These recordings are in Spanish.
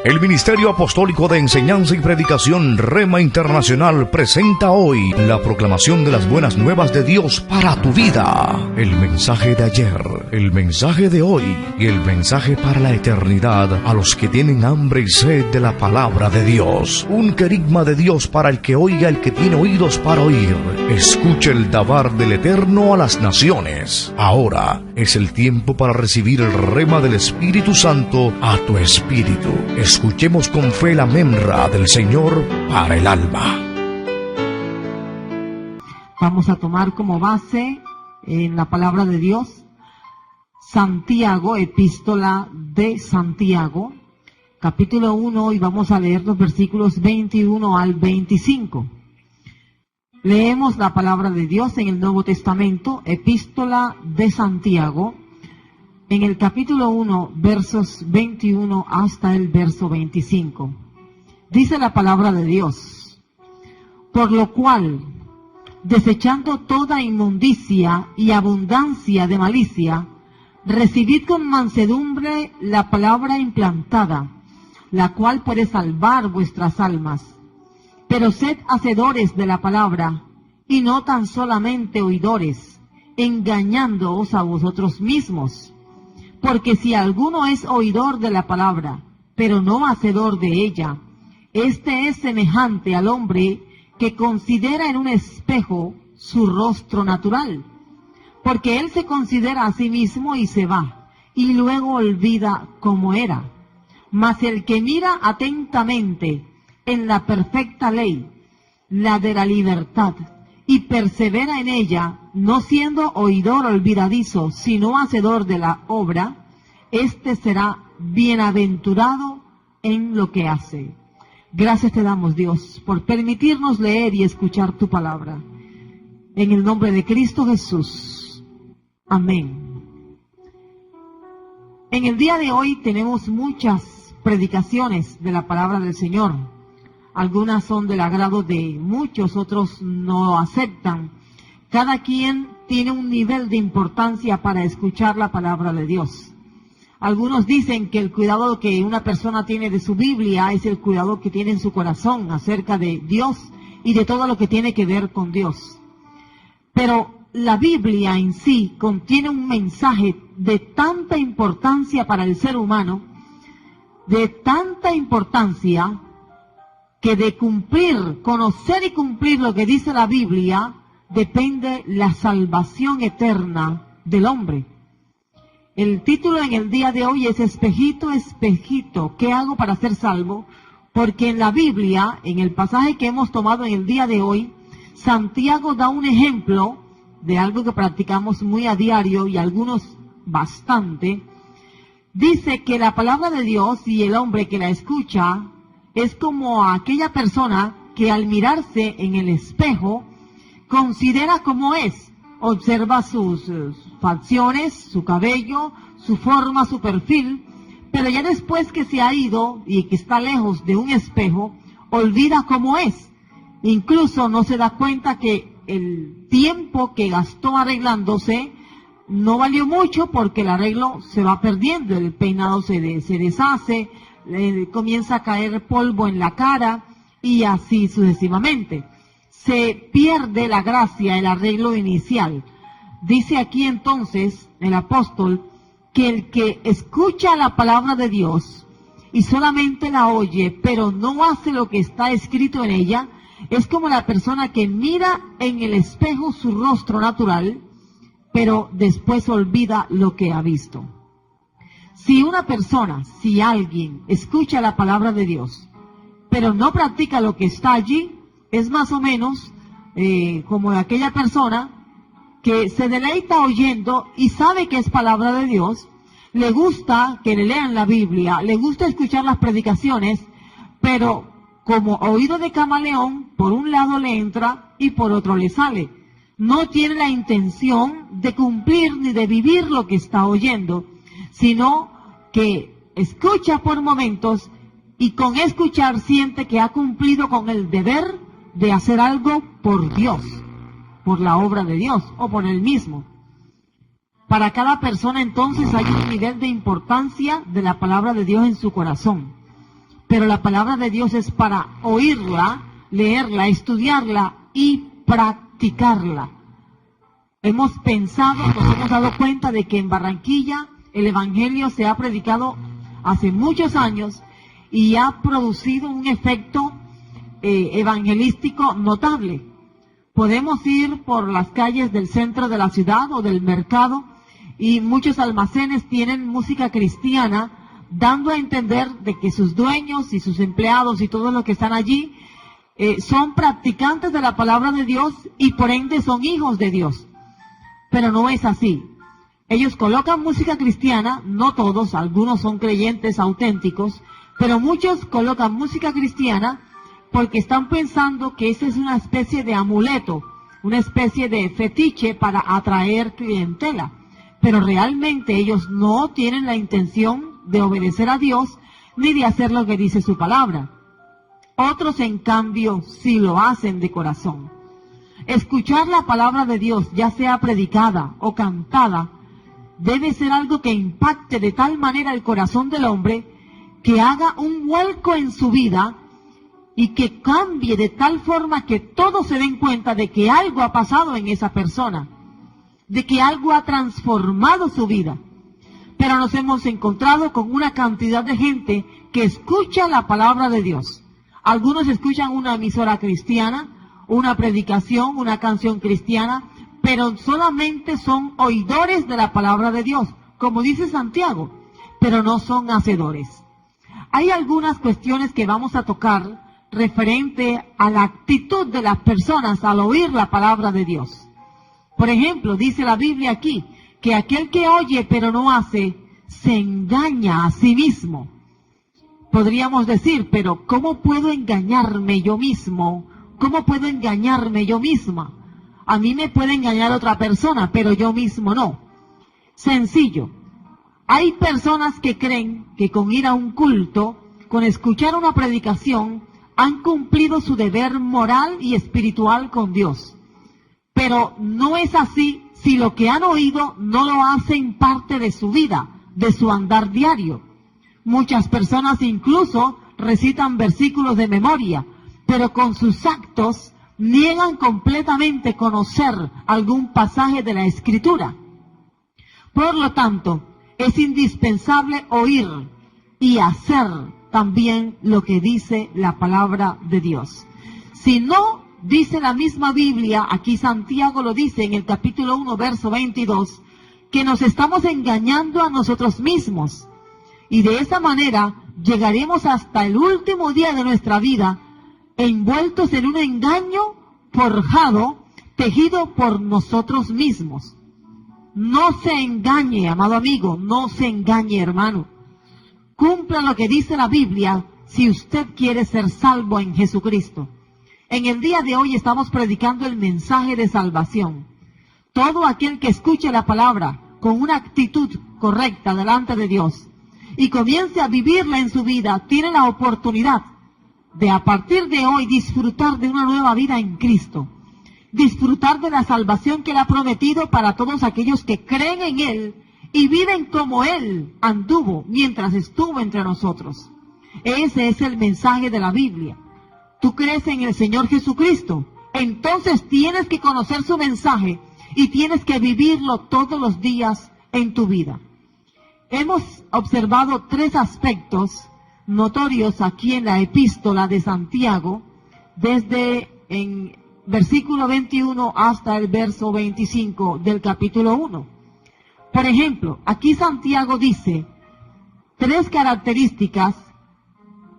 El Ministerio Apostólico de Enseñanza y Predicación Rema Internacional presenta hoy la proclamación de las buenas nuevas de Dios para tu vida. El mensaje de ayer, el mensaje de hoy y el mensaje para la eternidad a los que tienen hambre y sed de la palabra de Dios. Un querigma de Dios para el que oiga, el que tiene oídos para oír. Escuche el dabar del Eterno a las naciones. Ahora es el tiempo para recibir el rema del Espíritu Santo a tu espíritu. Escuchemos con fe la memra del Señor para el alma. Vamos a tomar como base en la palabra de Dios Santiago, epístola de Santiago, capítulo 1, y vamos a leer los versículos 21 al 25. Leemos la palabra de Dios en el Nuevo Testamento, epístola de Santiago, en el capítulo 1, versos 21 hasta el verso 25. Dice la palabra de Dios: por lo cual, desechando toda inmundicia y abundancia de malicia, recibid con mansedumbre la palabra implantada, la cual puede salvar vuestras almas. Pero sed hacedores de la palabra, y no tan solamente oidores, engañándoos a vosotros mismos. Porque si alguno es oidor de la palabra, pero no hacedor de ella, este es semejante al hombre que considera en un espejo su rostro natural. Porque él se considera a sí mismo y se va, y luego olvida cómo era. Mas el que mira atentamente en la perfecta ley, la de la libertad, y persevera en ella, no siendo oidor olvidadizo, sino hacedor de la obra, éste será bienaventurado en lo que hace. Gracias te damos, Dios, por permitirnos leer y escuchar tu palabra. En el nombre de Cristo Jesús. Amén. En el día de hoy tenemos muchas predicaciones de la palabra del Señor. Algunas son del agrado de muchos, otros no aceptan. Cada quien tiene un nivel de importancia para escuchar la palabra de Dios. Algunos dicen que el cuidado que una persona tiene de su Biblia es el cuidado que tiene en su corazón acerca de Dios y de todo lo que tiene que ver con Dios. Pero la Biblia en sí contiene un mensaje de tanta importancia para el ser humano, de tanta importancia, que de cumplir, conocer y cumplir lo que dice la Biblia, depende la salvación eterna del hombre. El título en el día de hoy es Espejito, espejito, ¿qué hago para ser salvo? Porque en la Biblia, en el pasaje que hemos tomado en el día de hoy, Santiago da un ejemplo de algo que practicamos muy a diario y algunos bastante. Dice que la palabra de Dios y el hombre que la escucha es como aquella persona que al mirarse en el espejo considera cómo es, observa sus facciones, su cabello, su forma, su perfil, pero ya después que se ha ido y que está lejos de un espejo, olvida cómo es. Incluso no se da cuenta que el tiempo que gastó arreglándose no valió mucho porque el arreglo se va perdiendo, el peinado se deshace, comienza a caer polvo en la cara y así sucesivamente. Se pierde la gracia, el arreglo inicial. Dice aquí entonces el apóstol que el que escucha la palabra de Dios y solamente la oye, pero no hace lo que está escrito en ella, es como la persona que mira en el espejo su rostro natural, pero después olvida lo que ha visto. Si una persona, si alguien escucha la palabra de Dios, pero no practica lo que está allí, es más o menos como aquella persona que se deleita oyendo y sabe que es palabra de Dios, le gusta que le lean la Biblia, le gusta escuchar las predicaciones, pero como oído de camaleón, por un lado le entra y por otro le sale. No tiene la intención de cumplir ni de vivir lo que está oyendo, sino que escucha por momentos y con escuchar siente que ha cumplido con el deber de hacer algo por Dios, por la obra de Dios o por él mismo. Para cada persona entonces hay un nivel de importancia de la palabra de Dios en su corazón. pero la palabra de Dios es para oírla, leerla, estudiarla y practicarla. Hemos pensado, nos hemos dado cuenta de que en Barranquilla el Evangelio se ha predicado hace muchos años y ha producido un efecto evangelístico notable. Podemos ir por las calles del centro de la ciudad o del mercado y muchos almacenes tienen música cristiana, dando a entender de que sus dueños y sus empleados y todos los que están allí son practicantes de la palabra de Dios y por ende son hijos de Dios. Pero no es así. Ellos colocan música cristiana, no todos, algunos son creyentes auténticos, pero muchos colocan música cristiana porque están pensando que esa es una especie de amuleto, una especie de fetiche para atraer clientela. Pero realmente ellos no tienen la intención de obedecer a Dios ni de hacer lo que dice su palabra. Otros, en cambio, sí lo hacen de corazón. Escuchar la palabra de Dios, ya sea predicada o cantada, debe ser algo que impacte de tal manera el corazón del hombre que haga un vuelco en su vida y que cambie de tal forma que todos se den cuenta de que algo ha pasado en esa persona, de que algo ha transformado su vida. Pero nos hemos encontrado con una cantidad de gente que escucha la palabra de Dios. Algunos escuchan una emisora cristiana, una predicación, una canción cristiana, pero solamente son oidores de la palabra de Dios, como dice Santiago, pero no son hacedores. Hay algunas cuestiones que vamos a tocar referente a la actitud de las personas al oír la palabra de Dios. Por ejemplo, dice la Biblia aquí, que aquel que oye pero no hace, se engaña a sí mismo. Podríamos decir, pero ¿cómo puedo engañarme yo mismo? ¿Cómo puedo engañarme yo misma? A mí me puede engañar otra persona, pero yo mismo no. Sencillo. Hay personas que creen que con ir a un culto, con escuchar una predicación, han cumplido su deber moral y espiritual con Dios. Pero no es así si lo que han oído no lo hacen parte de su vida, de su andar diario. Muchas personas incluso recitan versículos de memoria, pero con sus actos niegan completamente conocer algún pasaje de la Escritura. Por lo tanto, es indispensable oír y hacer también lo que dice la palabra de Dios. Si no, dice la misma Biblia, aquí Santiago lo dice en el capítulo 1, verso 22, que nos estamos engañando a nosotros mismos. Y de esa manera llegaremos hasta el último día de nuestra vida envueltos en un engaño forjado, tejido por nosotros mismos. No se engañe, amado amigo, no se engañe, hermano. Cumpla lo que dice la Biblia si usted quiere ser salvo en Jesucristo. En el día de hoy estamos predicando el mensaje de salvación. Todo aquel que escuche la palabra con una actitud correcta delante de Dios y comience a vivirla en su vida, tiene la oportunidad de a partir de hoy disfrutar de una nueva vida en Cristo. Disfrutar de la salvación que Él ha prometido para todos aquellos que creen en Él y viven como Él anduvo mientras estuvo entre nosotros. Ese es el mensaje de la Biblia. ¿Tú crees en el Señor Jesucristo? Entonces tienes que conocer su mensaje y tienes que vivirlo todos los días en tu vida. Hemos observado tres aspectos notorios aquí en la epístola de Santiago, desde en versículo 21 hasta el verso 25 del capítulo 1. Por ejemplo, aquí Santiago dice tres características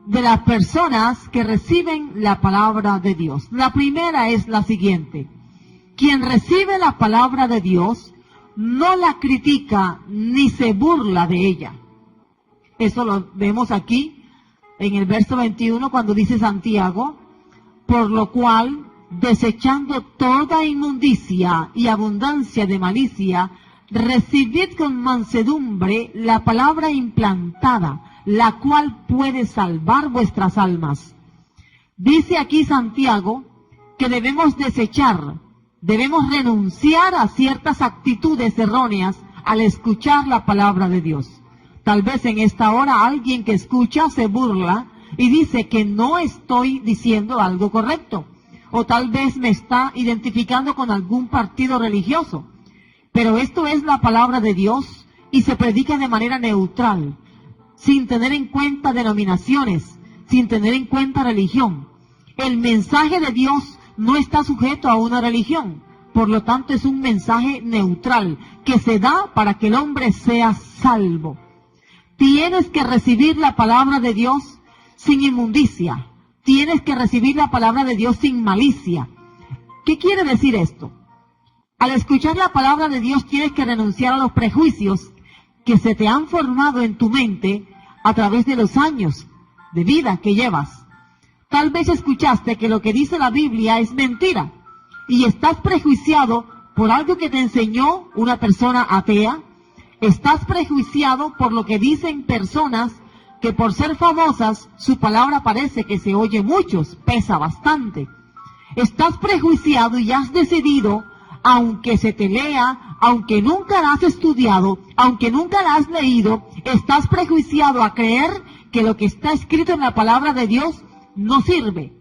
de las personas que reciben la palabra de Dios. La primera es la siguiente: quien recibe la palabra de Dios no la critica ni se burla de ella. Eso lo vemos aquí en el verso 21 cuando dice Santiago, por lo cual, desechando toda inmundicia y abundancia de malicia, recibid con mansedumbre la palabra implantada, la cual puede salvar vuestras almas. Dice aquí Santiago que debemos desechar, debemos renunciar a ciertas actitudes erróneas al escuchar la palabra de Dios. Tal vez en esta hora alguien que escucha se burla y dice que no estoy diciendo algo correcto, o tal vez me está identificando con algún partido religioso. Pero esto es la palabra de Dios y se predica de manera neutral, sin tener en cuenta denominaciones, sin tener en cuenta religión. El mensaje de Dios no está sujeto a una religión, por lo tanto es un mensaje neutral que se da para que el hombre sea salvo. Tienes que recibir la palabra de Dios sin inmundicia. Tienes que recibir la palabra de Dios sin malicia. ¿Qué quiere decir esto? Al escuchar la palabra de Dios tienes que renunciar a los prejuicios que se te han formado en tu mente a través de los años de vida que llevas. Tal vez escuchaste que lo que dice la Biblia es mentira y estás prejuiciado por algo que te enseñó una persona atea. Estás prejuiciado por lo que dicen personas que por ser famosas, su palabra parece que se oye mucho, pesa bastante. Estás prejuiciado y has decidido, aunque se te lea, aunque nunca la has estudiado, aunque nunca la has leído, estás prejuiciado a creer que lo que está escrito en la palabra de Dios no sirve,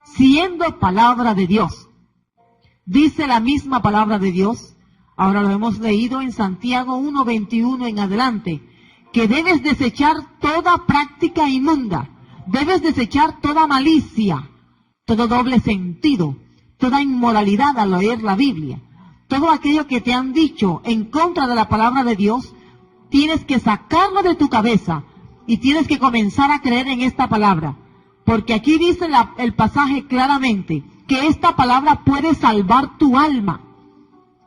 siendo palabra de Dios. Dice la misma palabra de Dios, ahora lo hemos leído en Santiago 1:21 en adelante, que debes desechar toda práctica inmunda, debes desechar toda malicia, todo doble sentido, toda inmoralidad al leer la Biblia. Todo aquello que te han dicho en contra de la palabra de Dios, tienes que sacarlo de tu cabeza y tienes que comenzar a creer en esta palabra. Porque aquí dice el pasaje claramente que esta palabra puede salvar tu alma.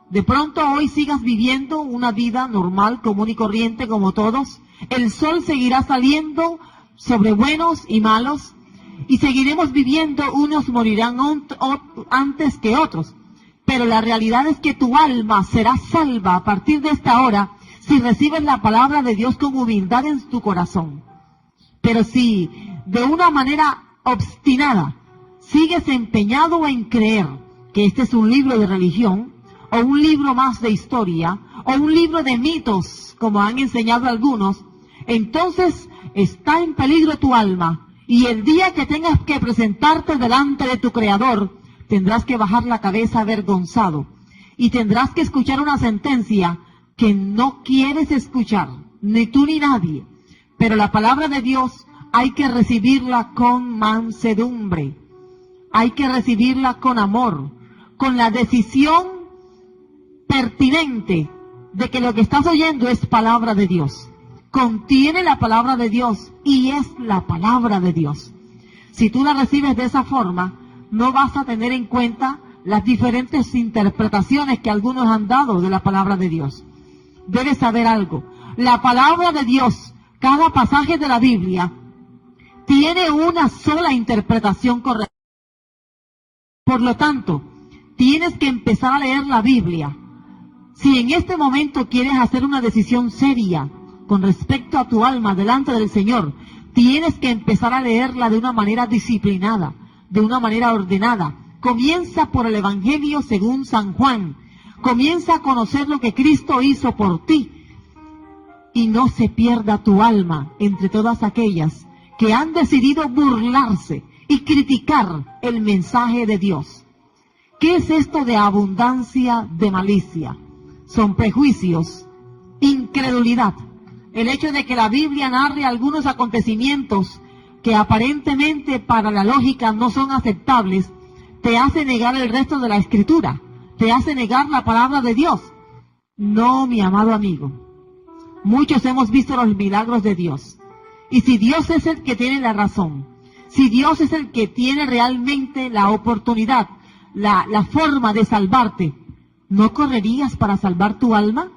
De pronto hoy sigas viviendo una vida normal, común y corriente como todos. El sol seguirá saliendo sobre buenos y malos. Y seguiremos viviendo, unos morirán antes que otros. Pero la realidad es que tu alma será salva a partir de esta hora si recibes la palabra de Dios con humildad en tu corazón. Pero si de una manera obstinada sigues empeñado en creer que este es un libro de religión, o un libro más de historia, o un libro de mitos, como han enseñado algunos, entonces está en peligro tu alma. Y el día que tengas que presentarte delante de tu Creador, tendrás que bajar la cabeza avergonzado. Y tendrás que escuchar una sentencia que no quieres escuchar, ni tú ni nadie. Pero la palabra de Dios hay que recibirla con mansedumbre. Hay que recibirla con amor, con la decisión pertinente de que lo que estás oyendo es palabra de Dios. Contiene la palabra de Dios y es la palabra de Dios. Si tú la recibes de esa forma, no vas a tener en cuenta las diferentes interpretaciones que algunos han dado de la palabra de Dios. Debes saber algo. La palabra de Dios, cada pasaje de la Biblia, tiene una sola interpretación correcta. Por lo tanto, tienes que empezar a leer la Biblia. Si en este momento quieres hacer una decisión seria con respecto a tu alma delante del Señor, tienes que empezar a leerla de una manera disciplinada, de una manera ordenada. Comienza por el Evangelio según San Juan. Comienza a conocer lo que Cristo hizo por ti. Y no se pierda tu alma entre todas aquellas que han decidido burlarse y criticar el mensaje de Dios. ¿Qué es esto de abundancia de malicia? Son prejuicios, incredulidad. El hecho de que la Biblia narre algunos acontecimientos que aparentemente para la lógica no son aceptables, te hace negar el resto de la Escritura, te hace negar la palabra de Dios. No, mi amado amigo. Muchos hemos visto los milagros de Dios. Y si Dios es el que tiene la razón, si Dios es el que tiene realmente la oportunidad, la forma de salvarte, ¿no correrías para salvar tu alma?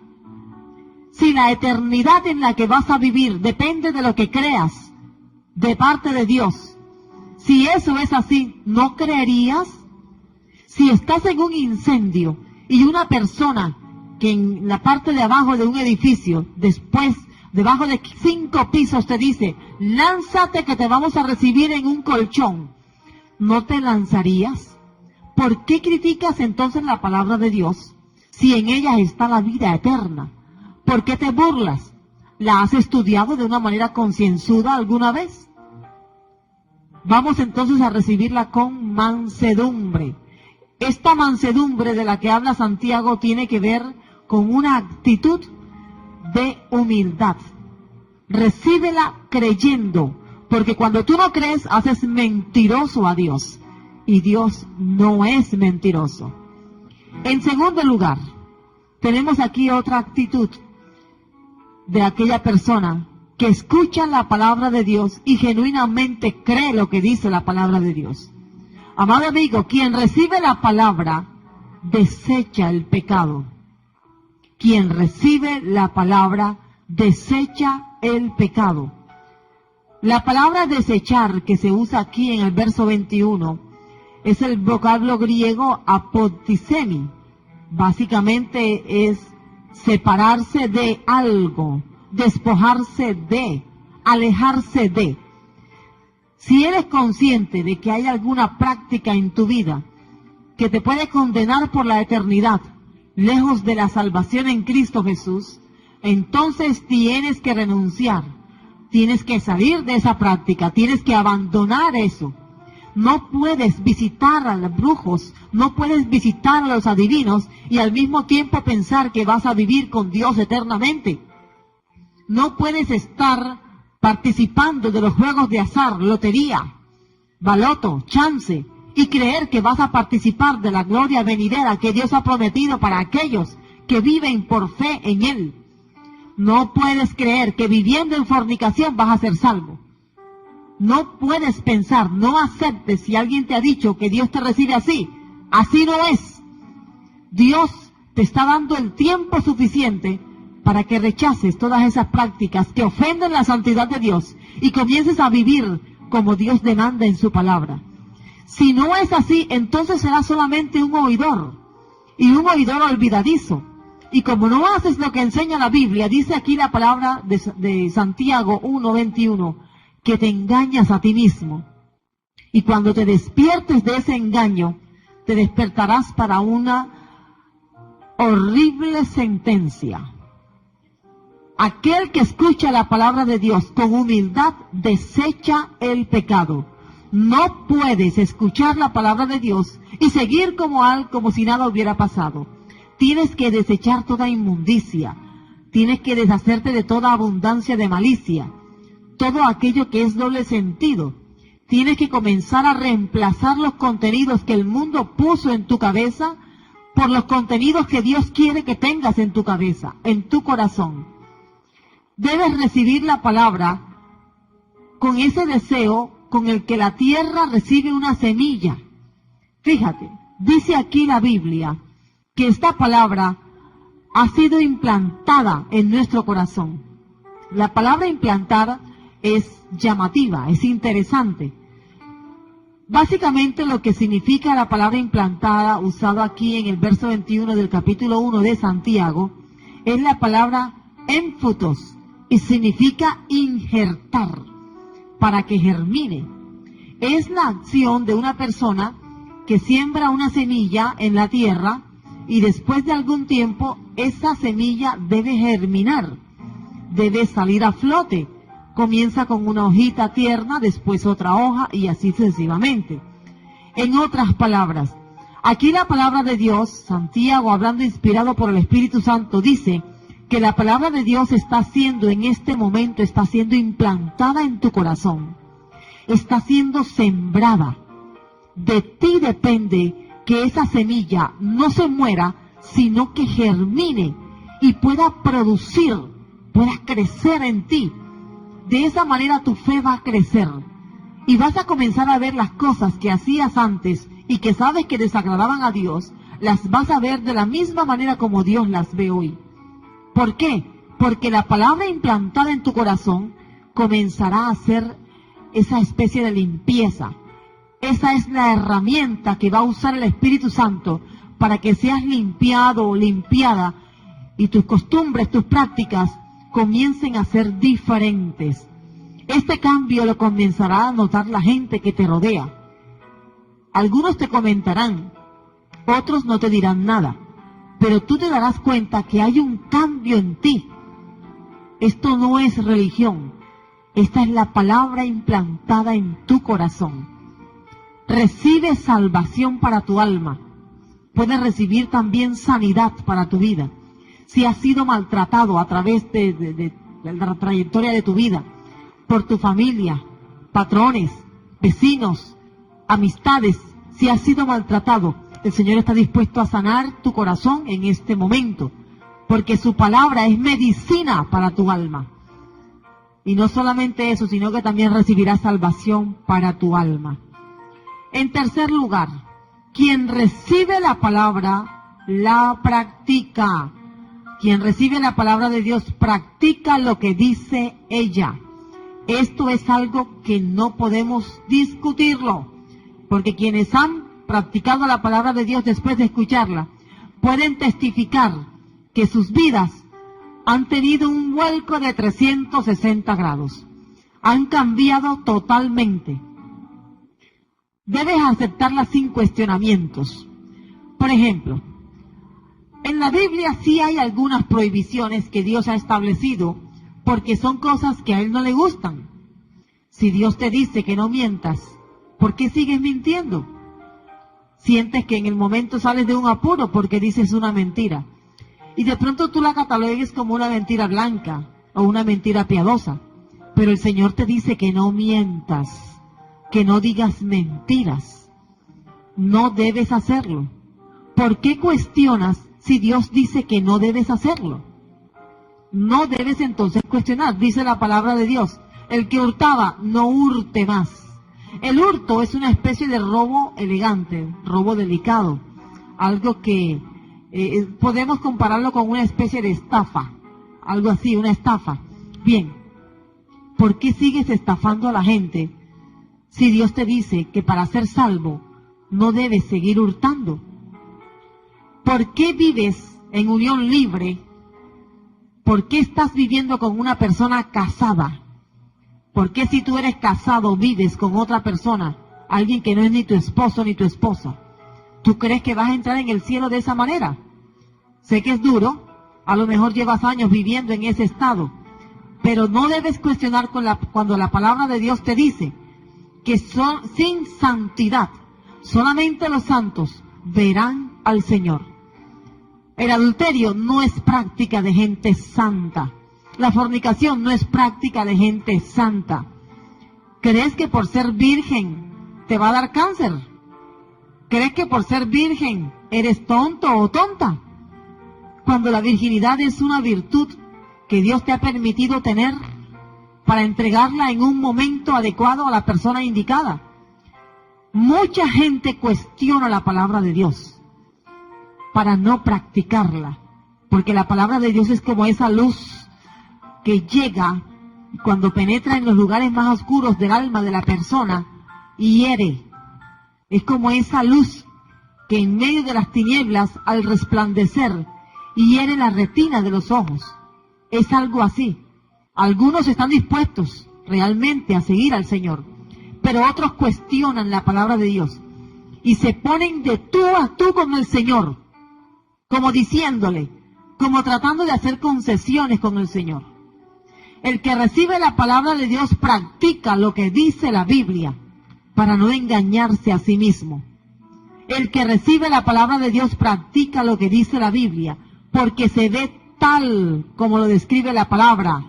Si la eternidad en la que vas a vivir depende de lo que creas de parte de Dios, si eso es así, ¿no creerías? Si estás en un incendio y una persona que en la parte de abajo de un edificio, después, debajo de 5 pisos te dice, lánzate que te vamos a recibir en un colchón, ¿no te lanzarías? ¿Por qué criticas entonces la palabra de Dios si en ella está la vida eterna? ¿Por qué te burlas? ¿La has estudiado de una manera concienzuda alguna vez? vamos entonces a recibirla con mansedumbre. Esta mansedumbre de la que habla Santiago tiene que ver con una actitud de humildad. Recíbela creyendo, porque cuando tú no crees, haces mentiroso a Dios, y Dios no es mentiroso. En segundo lugar, tenemos aquí otra actitud de aquella persona que escucha la palabra de Dios y genuinamente cree lo que dice la palabra de Dios. Amado amigo, quien recibe la palabra, desecha el pecado. Quien recibe la palabra, desecha el pecado. La palabra desechar que se usa aquí en el verso 21 es el vocablo griego apotisemi. Básicamente es separarse de algo, despojarse de, alejarse de. Si eres consciente de que hay alguna práctica en tu vida que te puede condenar por la eternidad, lejos de la salvación en Cristo Jesús, entonces tienes que renunciar, tienes que salir de esa práctica, tienes que abandonar eso. No puedes visitar a los brujos, no puedes visitar a los adivinos y al mismo tiempo pensar que vas a vivir con Dios eternamente. No puedes estar participando de los juegos de azar, lotería, baloto, chance, y creer que vas a participar de la gloria venidera que Dios ha prometido para aquellos que viven por fe en Él. No puedes creer que viviendo en fornicación vas a ser salvo. No puedes pensar, no aceptes si alguien te ha dicho que Dios te recibe así. Así no es. Dios te está dando el tiempo suficiente para que rechaces todas esas prácticas que ofenden la santidad de Dios y comiences a vivir como Dios demanda en su palabra. Si no es así, entonces serás solamente un oidor, y un oidor olvidadizo. Y como no haces lo que enseña la Biblia, dice aquí la palabra de Santiago 1:21, que te engañas a ti mismo. Y cuando te despiertes de ese engaño, te despertarás para una horrible sentencia. Aquel que escucha la palabra de Dios con humildad desecha el pecado. No puedes escuchar la palabra de Dios y seguir como si nada hubiera pasado. Tienes que desechar toda inmundicia. Tienes que deshacerte de toda abundancia de malicia. Todo aquello que es doble sentido. Tienes que comenzar a reemplazar los contenidos que el mundo puso en tu cabeza por los contenidos que Dios quiere que tengas en tu cabeza, en tu corazón. Debes recibir la palabra con ese deseo con el que la tierra recibe una semilla. Fíjate, dice aquí la Biblia que esta palabra ha sido implantada en nuestro corazón. La palabra implantar es llamativa, es interesante. Básicamente lo que significa la palabra implantada, usado aquí en el verso 21 del capítulo 1 de Santiago, es la palabra énfutos, y significa injertar, para que germine. Es la acción de una persona que siembra una semilla en la tierra y después de algún tiempo esa semilla debe germinar, debe salir a flote. Comienza con una hojita tierna, después otra hoja y así sucesivamente. En otras palabras, aquí la palabra de Dios, Santiago, hablando inspirado por el Espíritu Santo, dice que la palabra de Dios está siendo en este momento, está siendo implantada en tu corazón, está siendo sembrada. De ti depende que esa semilla no se muera, sino que germine y pueda producir, pueda crecer en ti. De esa manera tu fe va a crecer y vas a comenzar a ver las cosas que hacías antes y que sabes que desagradaban a Dios, las vas a ver de la misma manera como Dios las ve hoy. ¿Por qué? Porque la palabra implantada en tu corazón comenzará a hacer esa especie de limpieza. Esa es la herramienta que va a usar el Espíritu Santo para que seas limpiado o limpiada y tus costumbres, tus prácticas comiencen a ser diferentes. Este cambio lo comenzará a notar la gente que te rodea. Algunos te comentarán, otros no te dirán nada, pero tú te darás cuenta que hay un cambio en ti. Esto no es religión, Esta es la palabra implantada en tu corazón. Recibe salvación para tu alma. Puedes recibir también sanidad para tu vida. Si has sido maltratado a través de la trayectoria de tu vida, por tu familia, patrones, vecinos, amistades, si has sido maltratado, el Señor está dispuesto a sanar tu corazón en este momento, porque su palabra es medicina para tu alma. Y no solamente eso, sino que también recibirás salvación para tu alma. En tercer lugar, quien recibe la palabra, la practica. Quien recibe la palabra de Dios, practica lo que dice ella. Esto es algo que no podemos discutirlo, porque quienes han practicado la palabra de Dios después de escucharla, pueden testificar que sus vidas han tenido un vuelco de 360 grados. Han cambiado totalmente. Debes aceptarla sin cuestionamientos. Por ejemplo, en la Biblia sí hay algunas prohibiciones que Dios ha establecido porque son cosas que a Él no le gustan. Si Dios te dice que no mientas, ¿por qué sigues mintiendo? Sientes que en el momento sales de un apuro porque dices una mentira. Y de pronto tú la catalogues como una mentira blanca o una mentira piadosa. Pero el Señor te dice que no mientas, que no digas mentiras. No debes hacerlo. ¿Por qué cuestionas si Dios dice que no debes hacerlo? No debes entonces cuestionar. Dice la palabra de Dios, el que hurtaba, no hurte más. El hurto es una especie de robo elegante, robo delicado. Algo que podemos compararlo con una especie de estafa. Algo así, una estafa. Bien, ¿por qué sigues estafando a la gente si Dios te dice que para ser salvo no debes seguir hurtando? ¿Por qué vives en unión libre? ¿Por qué estás viviendo con una persona casada? ¿Por qué si tú eres casado vives con otra persona, alguien que no es ni tu esposo ni tu esposa? ¿Tú crees que vas a entrar en el cielo de esa manera? Sé que es duro, a lo mejor llevas años viviendo en ese estado, pero no debes cuestionar cuando la palabra de Dios te dice que sin santidad, solamente los santos verán al Señor. El adulterio no es práctica de gente santa. La fornicación no es práctica de gente santa. ¿Crees que por ser virgen te va a dar cáncer? ¿Crees que por ser virgen eres tonto o tonta? Cuando la virginidad es una virtud que Dios te ha permitido tener para entregarla en un momento adecuado a la persona indicada. Mucha gente cuestiona la palabra de Dios para no practicarla, porque la palabra de Dios es como esa luz que llega cuando penetra en los lugares más oscuros del alma de la persona y hiere. Es como esa luz que en medio de las tinieblas, al resplandecer, hiere la retina de los ojos. Es algo así. Algunos están dispuestos realmente a seguir al Señor, pero otros cuestionan la palabra de Dios y se ponen de tú a tú con el Señor, como diciéndole, como tratando de hacer concesiones con el Señor. El que recibe la palabra de Dios practica lo que dice la Biblia para no engañarse a sí mismo. El que recibe la palabra de Dios practica lo que dice la Biblia porque se ve tal como lo describe la palabra.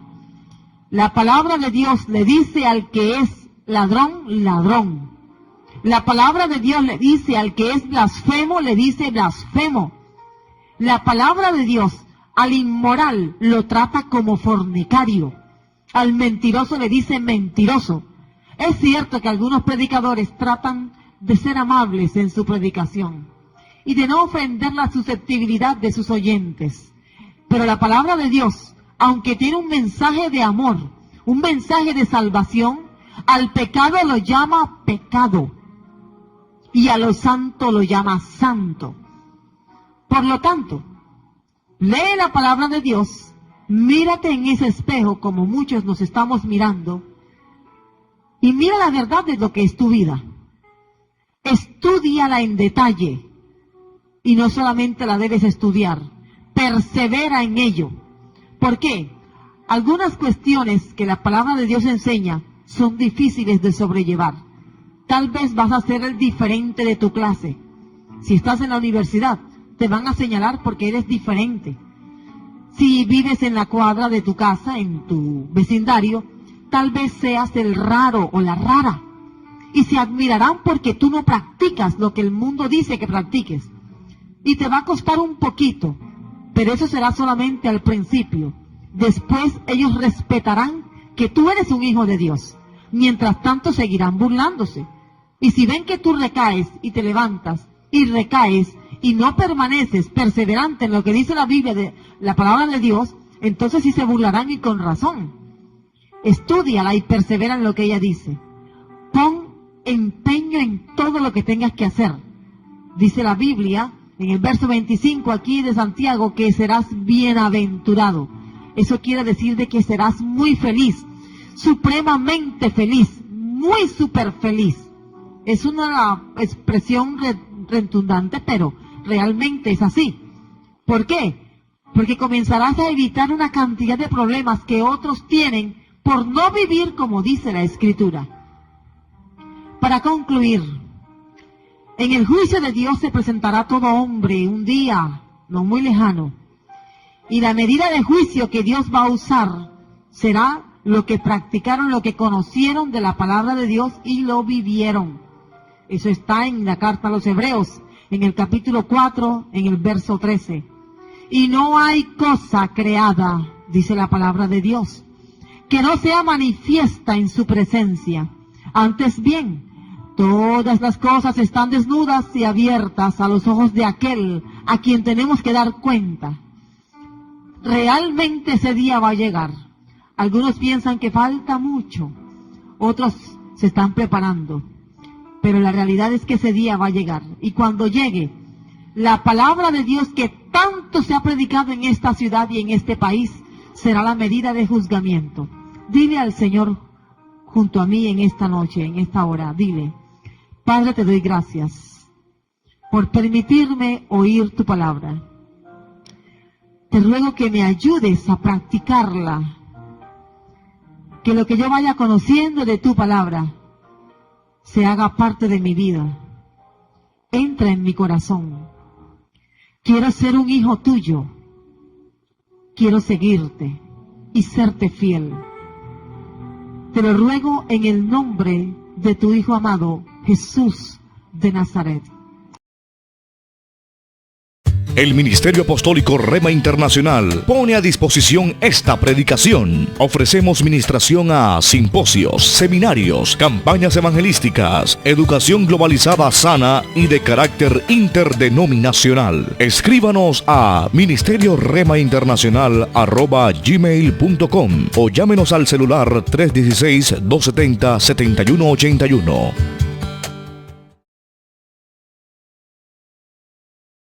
La palabra de Dios le dice al que es ladrón, ladrón. La palabra de Dios le dice al que es blasfemo, le dice blasfemo. La palabra de Dios al inmoral lo trata como fornicario. Al mentiroso le dice mentiroso. Es cierto que algunos predicadores tratan de ser amables en su predicación y de no ofender la susceptibilidad de sus oyentes. Pero la palabra de Dios, aunque tiene un mensaje de amor, un mensaje de salvación, al pecado lo llama pecado y a lo santo lo llama santo. Por lo tanto, lee la palabra de Dios, mírate en ese espejo como muchos nos estamos mirando y mira la verdad de lo que es tu vida. Estúdiala en detalle y no solamente la debes estudiar, persevera en ello. ¿Por qué? Algunas cuestiones que la palabra de Dios enseña son difíciles de sobrellevar. Tal vez vas a ser el diferente de tu clase. Si estás en la universidad, te van a señalar porque eres diferente. Si vives en la cuadra de tu casa, en tu vecindario, tal vez seas el raro o la rara. Y se admirarán porque tú no practicas lo que el mundo dice que practiques. Y te va a costar un poquito, pero eso será solamente al principio. Después ellos respetarán que tú eres un hijo de Dios. Mientras tanto seguirán burlándose. Y si ven que tú recaes y te levantas y recaes y no permaneces perseverante en lo que dice la Biblia, de la palabra de Dios, entonces sí se burlarán y con razón. Estúdiala y persevera en lo que ella dice. Pon empeño en todo lo que tengas que hacer. Dice la Biblia, en el verso 25 aquí de Santiago, que serás bienaventurado. Eso quiere decir de que serás muy feliz, supremamente feliz, muy súper feliz. Es una expresión redundante, pero realmente es así. ¿Por qué? Porque comenzarás a evitar una cantidad de problemas que otros tienen por no vivir como dice la Escritura. Para concluir, en el juicio de Dios se presentará todo hombre un día no muy lejano. Y la medida de juicio que Dios va a usar será lo que practicaron, lo que conocieron de la palabra de Dios y lo vivieron. Eso está en la carta a los Hebreos, en el capítulo 4, en el verso 13. Y no hay cosa creada, dice la palabra de Dios, que no sea manifiesta en su presencia. Antes bien, todas las cosas están desnudas y abiertas a los ojos de aquel a quien tenemos que dar cuenta. Realmente ese día va a llegar. Algunos piensan que falta mucho, otros se están preparando. Pero la realidad es que ese día va a llegar. Y cuando llegue, la palabra de Dios que tanto se ha predicado en esta ciudad y en este país, será la medida de juzgamiento. Dile al Señor junto a mí en esta noche, en esta hora, dile: Padre, te doy gracias por permitirme oír tu palabra. Te ruego que me ayudes a practicarla, que lo que yo vaya conociendo de tu palabra se haga parte de mi vida. Entra en mi corazón. Quiero ser un hijo tuyo. Quiero seguirte y serte fiel. Te lo ruego en el nombre de tu Hijo amado, Jesús de Nazaret. El Ministerio Apostólico Rema Internacional pone a disposición esta predicación. Ofrecemos ministración a simposios, seminarios, campañas evangelísticas, educación globalizada sana y de carácter interdenominacional. Escríbanos a ministerioremainternacional@gmail.com o llámenos al celular 316-270-7181.